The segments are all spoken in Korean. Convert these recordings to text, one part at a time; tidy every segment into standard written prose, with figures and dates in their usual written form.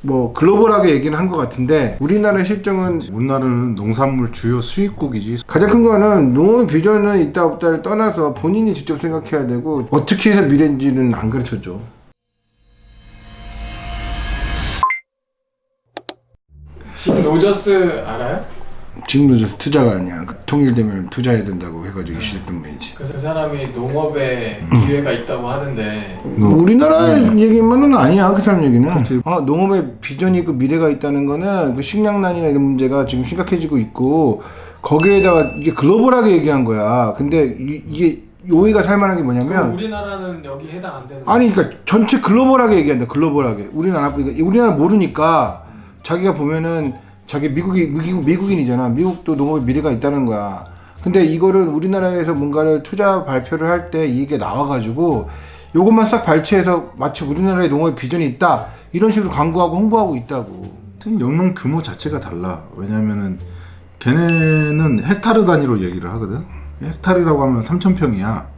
뭐 글로벌하게 얘기는 한 것 같은데 우리나라의 실정은 우리나라는 농산물 주요 수입국이지. 가장 큰 거는 농업 비전은 있다 없다를 떠나서 본인이 직접 생각해야 되고 어떻게 해서 미래인지는 안 가르쳐줘. 집 로저스 알아요? 지금 로저스 투자가 아니야. 통일되면 투자해야 된다고 해가지고 이슈됐던 분이지. 그 사람이 농업에 기회가 있다고 하는데 우리나라 얘기만은 아니야. 그 사람 얘기는. 농업에 비전이 있고 미래가 있다는 거는 그 식량난이나 이런 문제가 지금 심각해지고 있고 거기에다가 이게 글로벌하게 얘기한 거야. 근데 이게 오해가 살만한 게 뭐냐면 우리나라는 여기 해당 안 되는 아니 그러니까 전체 글로벌하게 얘기한다. 글로벌하게. 우리나라 모르니까 자기가 보면은 자기 미국인이잖아. 미국도 농업에 미래가 있다는 거야. 근데 이거를 우리나라에서 뭔가를 투자 발표를 할 때 이게 나와가지고 요것만 싹 발췌해서 마치 우리나라의 농업에 비전이 있다 이런 식으로 광고하고 홍보하고 있다고. 영농 규모 자체가 달라. 왜냐면은 걔네는 헥타르 단위로 얘기를 하거든. 헥타르라고 하면 3,000평이야.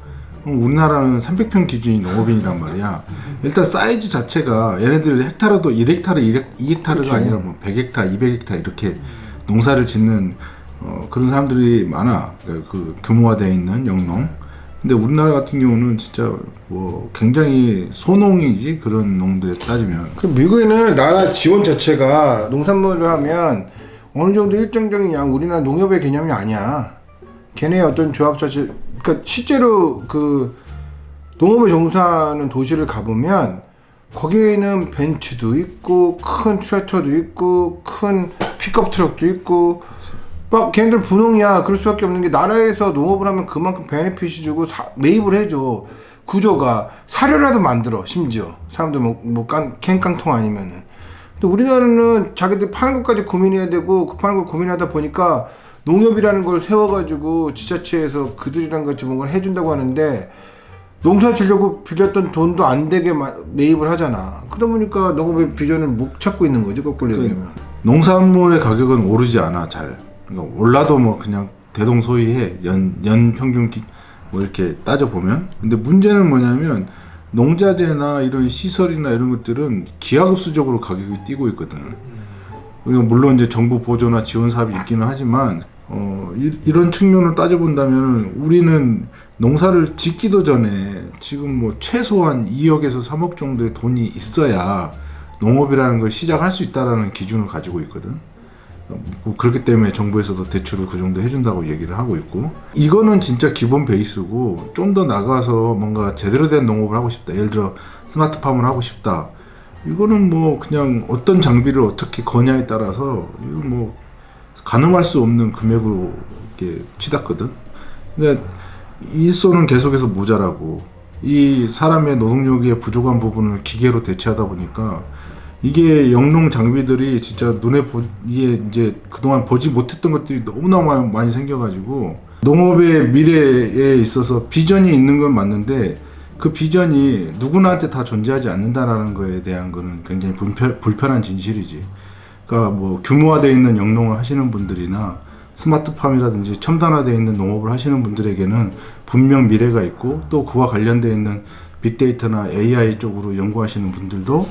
우리나라는 300평 기준이 농업인이란 말이야. 일단 사이즈 자체가 얘네들 헥타르도 1헥타르, 2헥타르가 그렇죠. 아니라 뭐 100헥타르, 200헥타르 이렇게 농사를 짓는 그런 사람들이 많아. 그 규모화되어 있는 영농. 근데 우리나라 같은 경우는 진짜 뭐 굉장히 소농이지 그런 농들에 따지면. 그 미국에는 나라 지원 자체가 농산물을 하면 어느 정도 일정적인 양 우리나라 농협의 개념이 아니야. 걔네 어떤 조합 자체. 그러니까 실제로 그 농업에 종사하는 도시를 가보면 거기에는 벤츠도 있고 큰 트랙터도 있고 큰 픽업 트럭도 있고 막 걔네들 분홍이야. 그럴 수밖에 없는 게 나라에서 농업을 하면 그만큼 베네핏이 주고 매입을 해줘. 구조가 사료라도 만들어. 심지어 사람들 뭐 캔깡통 아니면은. 근데 우리나라는 자기들 파는 것까지 고민해야 되고 그 파는 걸 고민하다 보니까 농협이라는 걸 세워가지고 지자체에서 그들이랑 같이 뭔가를 해준다고 하는데 농사 지려고 빌렸던 돈도 안 되게 매입을 하잖아. 그러다 보니까 농업의 비전을 못 찾고 있는 거지 거꾸로 얘기하면. 농산물의 가격은 오르지 않아 잘. 그러니까 올라도 뭐 그냥 대동소이해. 연 평균 뭐 이렇게 따져 보면. 근데 문제는 뭐냐면 농자재나 이런 시설이나 이런 것들은 기하급수적으로 가격이 뛰고 있거든. 그러니까 물론 이제 정부 보조나 지원 사업이 있기는 하지만 이런 측면을 따져본다면 우리는 농사를 짓기도 전에 지금 뭐 최소한 2억에서 3억 정도의 돈이 있어야 농업이라는 걸 시작할 수 있다라는 기준을 가지고 있거든. 그렇기 때문에 정부에서도 대출을 그 정도 해준다고 얘기를 하고 있고 이거는 진짜 기본 베이스고 좀 더 나가서 뭔가 제대로 된 농업을 하고 싶다. 예를 들어 스마트팜을 하고 싶다. 이거는 뭐 그냥 어떤 장비를 어떻게 거냐에 따라서 이거 뭐 가늠할 수 없는 금액으로 이렇게 치닫거든. 근데 일손은 계속해서 모자라고 이 사람의 노동력의 부족한 부분을 기계로 대체하다 보니까 이게 영농 장비들이 진짜 이게 이제 그동안 보지 못했던 것들이 너무나 많이 생겨가지고 농업의 미래에 있어서 비전이 있는 건 맞는데 그 비전이 누구나한테 다 존재하지 않는다라는 거에 대한 거는 굉장히 불편한 진실이지. 그러니까 뭐 규모화되어 있는 영농을 하시는 분들이나 스마트팜이라든지 첨단화되어 있는 농업을 하시는 분들에게는 분명 미래가 있고 또 그와 관련되어 있는 빅데이터나 AI 쪽으로 연구하시는 분들도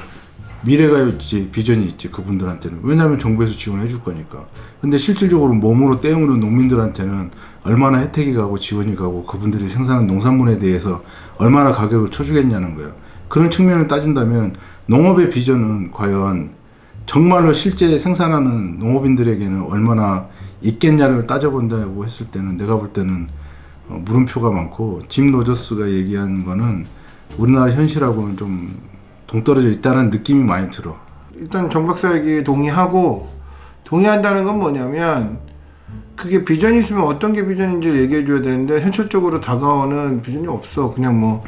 미래가 있지, 비전이 있지, 그분들한테는. 왜냐하면 정부에서 지원해 줄 거니까. 근데 실질적으로 몸으로 때우는 농민들한테는 얼마나 혜택이 가고 지원이 가고 그분들이 생산한 농산물에 대해서 얼마나 가격을 쳐주겠냐는 거예요. 그런 측면을 따진다면 농업의 비전은 과연 정말로 실제 생산하는 농업인들에게는 얼마나 있겠냐를 따져본다고 했을 때는 내가 볼 때는 물음표가 많고 짐 로저스가 얘기한 거는 우리나라 현실하고는 좀 동떨어져 있다는 느낌이 많이 들어. 일단 정 박사 얘기에 동의한다는 건 뭐냐면 그게 비전이 있으면 어떤 게 비전인지를 얘기해 줘야 되는데 현실적으로 다가오는 비전이 없어. 그냥 뭐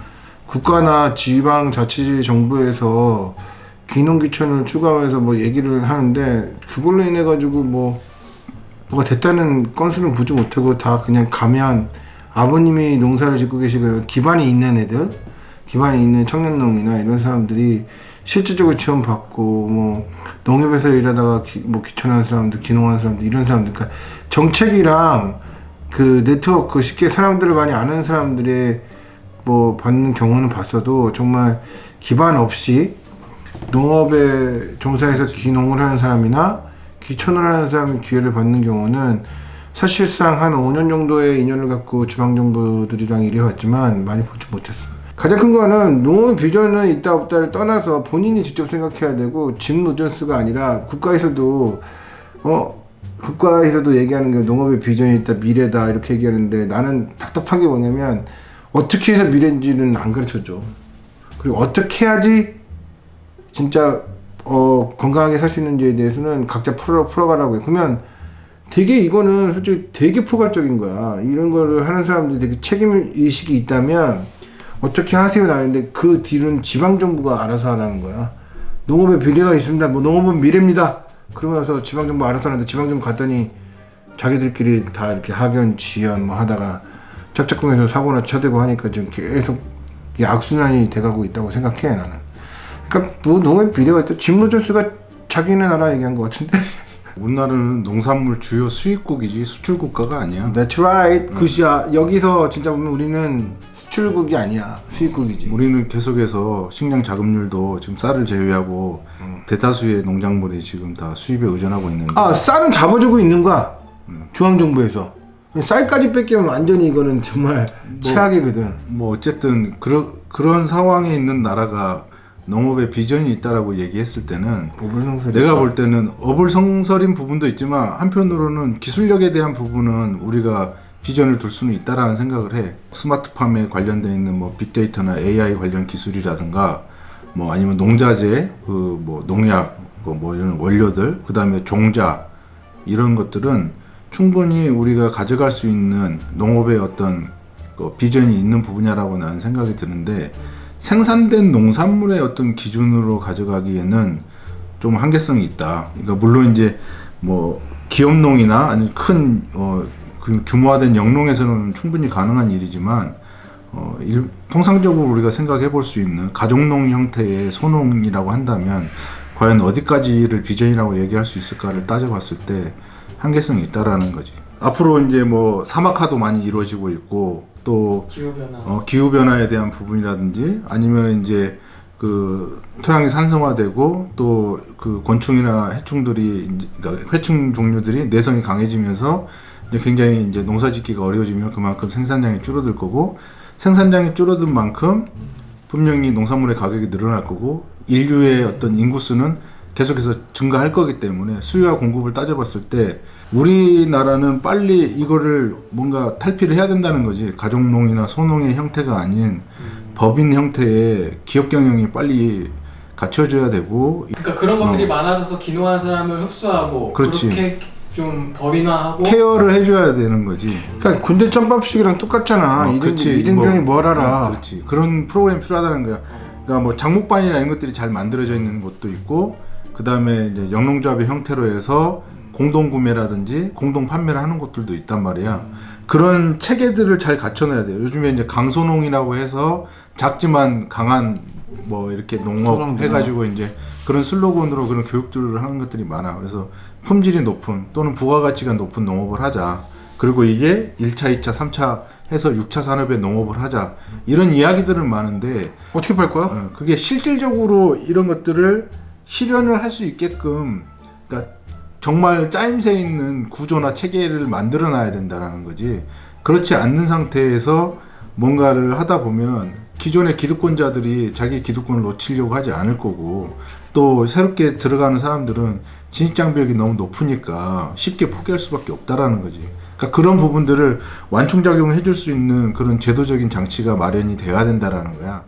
국가나 지방자치제 정부에서 귀농귀촌을 추구하면서 뭐 얘기를 하는데 그걸로 인해 가지고 뭐가 됐다는 건수는 보지 못하고 다 그냥 가면 아버님이 농사를 짓고 계시고 기반이 있는 애들, 기반이 있는 청년농이나 이런 사람들이 실질적으로 지원받고 뭐 농협에서 일하다가 귀촌한 사람들, 귀농한 사람들 이런 사람들, 그러니까 정책이랑 그 네트워크 쉽게 사람들을 많이 아는 사람들의 뭐 받는 경우는 봤어도 정말 기반 없이 농업에 종사해서 기농을 하는 사람이나 기촌을 하는 사람이 기회를 받는 경우는 사실상 한 5년 정도의 인연을 갖고 지방정부들이랑 일해왔지만 많이 보지 못했어. 가장 큰 거는 농업 비전은 있다 없다를 떠나서 본인이 직접 생각해야 되고 짐 노존스가 아니라 국가에서도 얘기하는 게 농업의 비전이 있다, 미래다 이렇게 얘기하는데 나는 답답한 게 뭐냐면 어떻게 해서 미래인지는 안 가르쳐줘. 그리고 어떻게 해야지 진짜 건강하게 살 수 있는지에 대해서는 각자 풀어가라고 해. 그러면 되게 이거는 솔직히 되게 포괄적인 거야. 이런 거를 하는 사람들이 되게 책임의식이 있다면 어떻게 하세요 나는데 그 뒤로는 지방정부가 알아서 하라는 거야. 농업에 미래가 있습니다. 뭐 농업은 미래입니다. 그러고 나서 지방정부 알아서 하는데 지방정부 갔더니 자기들끼리 다 이렇게 학연, 지연 뭐 하다가 짝짝꿍에서 사고나 쳐대고 하니까 지금 계속 이 악순환이 돼가고 있다고 생각해 나는. 그러니까 뭐 농업에 미래가 있다. 짐 노존스가 자기네 나라 얘기한 것 같은데. 우리나라는 농산물 주요 수입국이지 수출 국가가 아니야. That's right. 굿이야. 여기서 진짜 보면 우리는 수출국이 아니야. 수입국이지. 우리는 계속해서 식량 자급률도 지금 쌀을 제외하고 대다수의 농작물이 지금 다 수입에 의존하고 있는데. 쌀은 잡아주고 있는 거야. 중앙정부에서. 쌀까지 뺏기면 완전히 이거는 정말 최악이거든. 뭐 어쨌든 그런 상황에 있는 나라가 농업에 비전이 있다라고 얘기했을 때는 내가 볼 때는 어불성설인 부분도 있지만 한편으로는 기술력에 대한 부분은 우리가 비전을 둘 수는 있다라는 생각을 해. 스마트팜에 관련돼 있는 뭐 빅데이터나 AI 관련 기술이라든가 뭐 아니면 농자재, 그 뭐 농약, 뭐 이런 원료들, 그다음에 종자 이런 것들은 충분히 우리가 가져갈 수 있는 농업의 어떤 비전이 있는 부분이라고 나는 생각이 드는데 생산된 농산물의 어떤 기준으로 가져가기에는 좀 한계성이 있다. 그러니까 물론 이제 뭐 기업농이나 아니면 큰 규모화된 영농에서는 충분히 가능한 일이지만 통상적으로 우리가 생각해 볼 수 있는 가족농 형태의 소농이라고 한다면 과연 어디까지를 비전이라고 얘기할 수 있을까를 따져봤을 때 한계성이 있다라는 거지. 앞으로 이제 뭐 사막화도 많이 이루어지고 있고 또 기후 변화에 대한 부분이라든지 아니면 이제 그 토양이 산성화되고 또 그 곤충이나 해충들이 그러니까 해충 종류들이 내성이 강해지면서 이제 굉장히 이제 농사짓기가 어려워지면 그만큼 생산량이 줄어들 거고 생산량이 줄어든 만큼 분명히 농산물의 가격이 늘어날 거고 인류의 어떤 인구수는 계속해서 증가할 거기 때문에 수요와 공급을 따져봤을 때 우리나라는 빨리 이거를 뭔가 탈피를 해야 된다는 거지. 가족농이나 소농의 형태가 아닌 법인 형태의 기업 경영이 빨리 갖춰져야 되고. 그러니까 그런 것들이 많아져서 기농하는 사람을 흡수하고 그렇지. 그렇게 좀 법인화하고 케어를 해줘야 되는 거지. 그러니까 군대 짬밥식이랑 똑같잖아. 이등병이 뭘 알아. 그렇지. 그런 프로그램이 필요하다는 거야. 그러니까 뭐 장목반이나 이런 것들이 잘 만들어져 있는 곳도 있고 그 다음에 이제 영농조합의 형태로 해서 공동 구매라든지 공동 판매를 하는 곳들도 있단 말이야. 그런 체계들을 잘 갖춰놔야 돼요. 요즘에 이제 강소농이라고 해서 작지만 강한 뭐 이렇게 농업 해가지고 이제 그런 슬로건으로 그런 교육들을 하는 것들이 많아. 그래서 품질이 높은 또는 부가가치가 높은 농업을 하자. 그리고 이게 1차, 2차, 3차 해서 6차 산업의 농업을 하자. 이런 이야기들은 많은데 어떻게 팔 거야? 그게 실질적으로 이런 것들을 실현을 할 수 있게끔 그러니까 정말 짜임새 있는 구조나 체계를 만들어 놔야 된다라는 거지. 그렇지 않는 상태에서 뭔가를 하다 보면 기존의 기득권자들이 자기 기득권을 놓치려고 하지 않을 거고 또 새롭게 들어가는 사람들은 진입장벽이 너무 높으니까 쉽게 포기할 수밖에 없다라는 거지. 그러니까 그런 부분들을 완충작용을 해줄 수 있는 그런 제도적인 장치가 마련이 돼야 된다라는 거야.